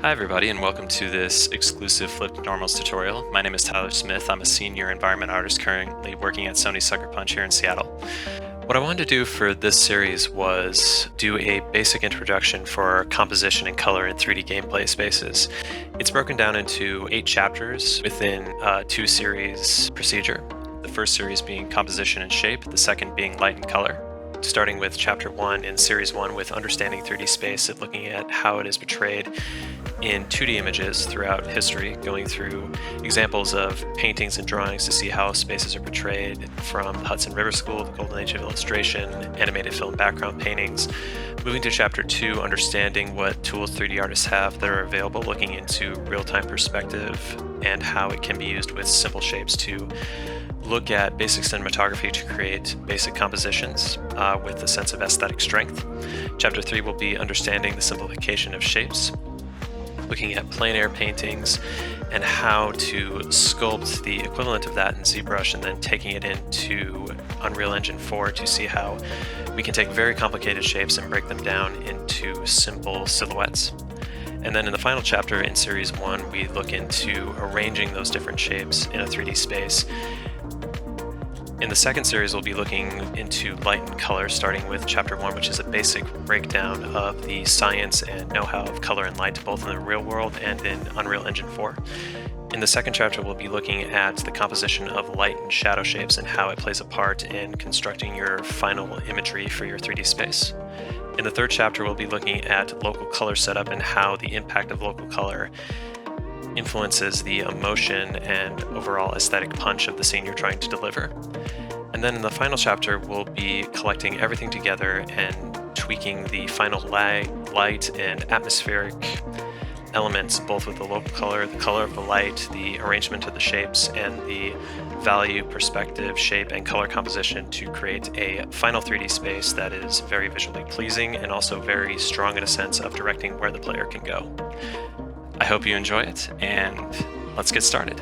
Hi everybody, and welcome to this exclusive FlippedNormals tutorial. My name is Tyler Smith. I'm a senior environment artist currently working at Sony Sucker Punch here in Seattle. What I wanted to do for this series was do a basic introduction for composition and color in 3D gameplay spaces. It's broken down into 8 chapters within a 2-series procedure. The first series being composition and shape, the second being light and color. Starting with chapter 1 in series 1 with understanding 3D space and looking at how it is portrayed in 2D images throughout history, going through examples of paintings and drawings to see how spaces are portrayed from the Hudson River School, the Golden Age of Illustration, animated film background paintings. Moving to chapter 2, understanding what tools 3D artists have that are available, looking into real-time perspective and how it can be used with simple shapes to look at basic cinematography to create basic compositions with a sense of aesthetic strength. Chapter 3 will be understanding the simplification of shapes, looking at plein air paintings and how to sculpt the equivalent of that in ZBrush and then taking it into Unreal Engine 4 to see how we can take very complicated shapes and break them down into simple silhouettes. And then in the final chapter in Series 1, we look into arranging those different shapes in a 3D space. In the second series, we'll be looking into light and color, starting with chapter 1, which is a basic breakdown of the science and know-how of color and light, both in the real world and in Unreal Engine 4. In the second chapter, we'll be looking at the composition of light and shadow shapes and how it plays a part in constructing your final imagery for your 3D space. In the third chapter, we'll be looking at local color setup and how the impact of local color influences the emotion and overall aesthetic punch of the scene you're trying to deliver. And then in the final chapter, we'll be collecting everything together and tweaking the final light and atmospheric elements, both with the local color, the color of the light, the arrangement of the shapes, and the value, perspective, shape, and color composition to create a final 3D space that is very visually pleasing and also very strong in a sense of directing where the player can go. I hope you enjoy it, and let's get started.